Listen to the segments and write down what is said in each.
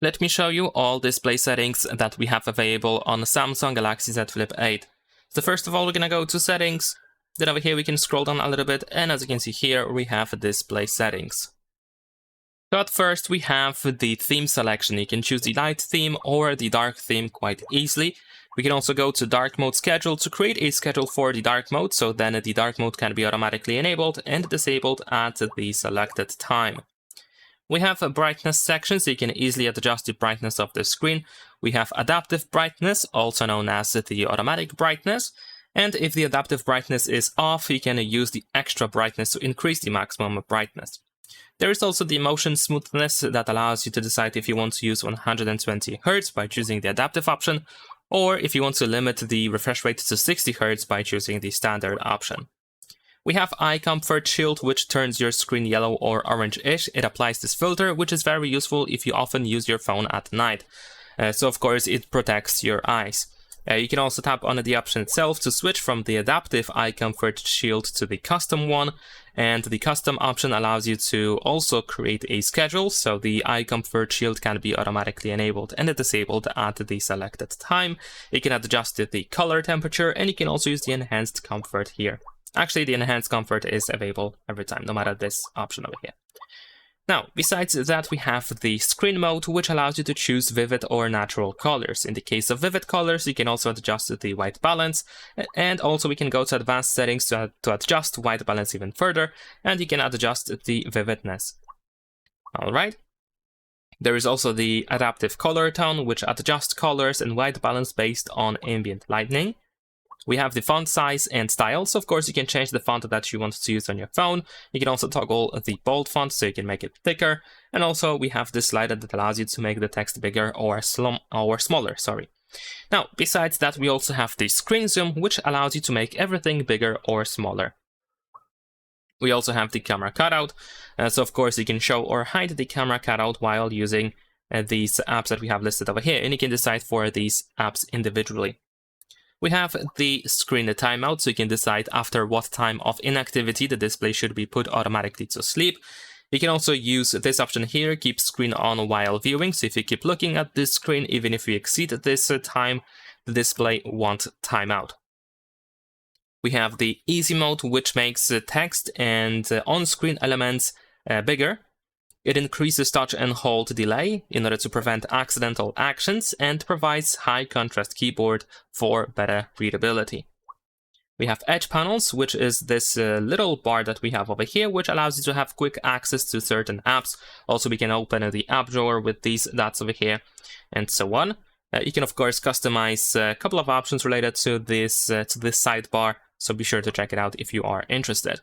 Let me show you all display settings that we have available on the Samsung Galaxy Z Flip 8. So first of all, we're gonna go to settings. Then over here we can scroll down a little bit, and as you can see here, we have display settings. So at first we have the theme selection. You can choose the light theme or the dark theme quite easily. We can also go to dark mode schedule to create a schedule for the dark mode, so then the dark mode can be automatically enabled and disabled at the selected time. We have a brightness section, so you can easily adjust the brightness of the screen. We have adaptive brightness, also known as the automatic brightness. And if the adaptive brightness is off, you can use the extra brightness to increase the maximum brightness. There is also the motion smoothness that allows you to decide if you want to use 120 Hz by choosing the adaptive option, or if you want to limit the refresh rate to 60 Hz by choosing the standard option. We have Eye Comfort Shield, which turns your screen yellow or orange-ish. It applies this filter, which is very useful if you often use your phone at night. So of course it protects your eyes. You can also tap on the option itself to switch from the adaptive Eye Comfort Shield to the custom one, and the custom option allows you to also create a schedule, so the Eye Comfort Shield can be automatically enabled and disabled at the selected time. You can adjust the color temperature, and you can also use the enhanced comfort here. Actually, the enhanced comfort is available every time, no matter this option over here. Now, besides that, we have the screen mode, which allows you to choose vivid or natural colors. In the case of vivid colors, you can also adjust the white balance, and also we can go to advanced settings to adjust white balance even further, and you can adjust the vividness. Alright. There is also the adaptive color tone, which adjusts colors and white balance based on ambient lighting. We have the font size and style, so of course you can change the font that you want to use on your phone. You can also toggle the bold font so you can make it thicker, and also we have this slider that allows you to make the text bigger or smaller. Now, besides that, we also have the screen zoom, which allows you to make everything bigger or smaller. We also have the camera cutout, so of course you can show or hide the camera cutout while using these apps that we have listed over here, and you can decide for these apps individually. We have the screen timeout, so you can decide after what time of inactivity the display should be put automatically to sleep. You can also use this option here, keep screen on while viewing, so if you keep looking at this screen, even if you exceed this time, the display won't time out. We have the easy mode, which makes text and on-screen elements bigger. It increases touch and hold delay in order to prevent accidental actions and provides high contrast keyboard for better readability. We have edge panels, which is this little bar that we have over here, which allows you to have quick access to certain apps. Also, we can open the app drawer with these dots over here and so on. You can of course customize a couple of options related to this sidebar, so be sure to check it out if you are interested.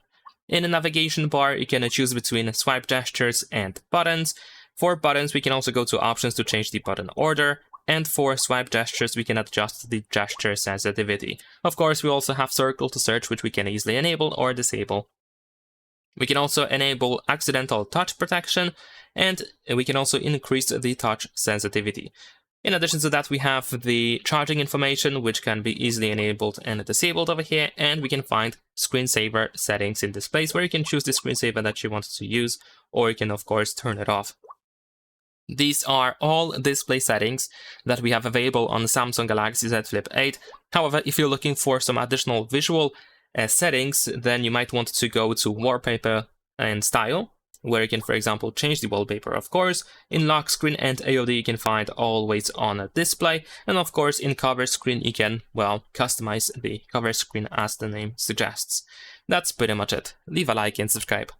In the navigation bar, you can choose between swipe gestures and buttons. For buttons, we can also go to options to change the button order. And for swipe gestures, we can adjust the gesture sensitivity. Of course, we also have circle to search, which we can easily enable or disable. We can also enable accidental touch protection, and we can also increase the touch sensitivity. In addition to that, we have the charging information, which can be easily enabled and disabled over here, and we can find screensaver settings in this place where you can choose the screensaver that you want to use, or you can of course turn it off. These are all display settings that we have available on the Samsung Galaxy Z Flip 8. However, if you're looking for some additional visual settings, then you might want to go to wallpaper and style, where you can, for example, change the wallpaper, of course. In lock screen and AOD, you can find always on display. And of course, in cover screen, you can, well, customize the cover screen as the name suggests. That's pretty much it. Leave a like and subscribe.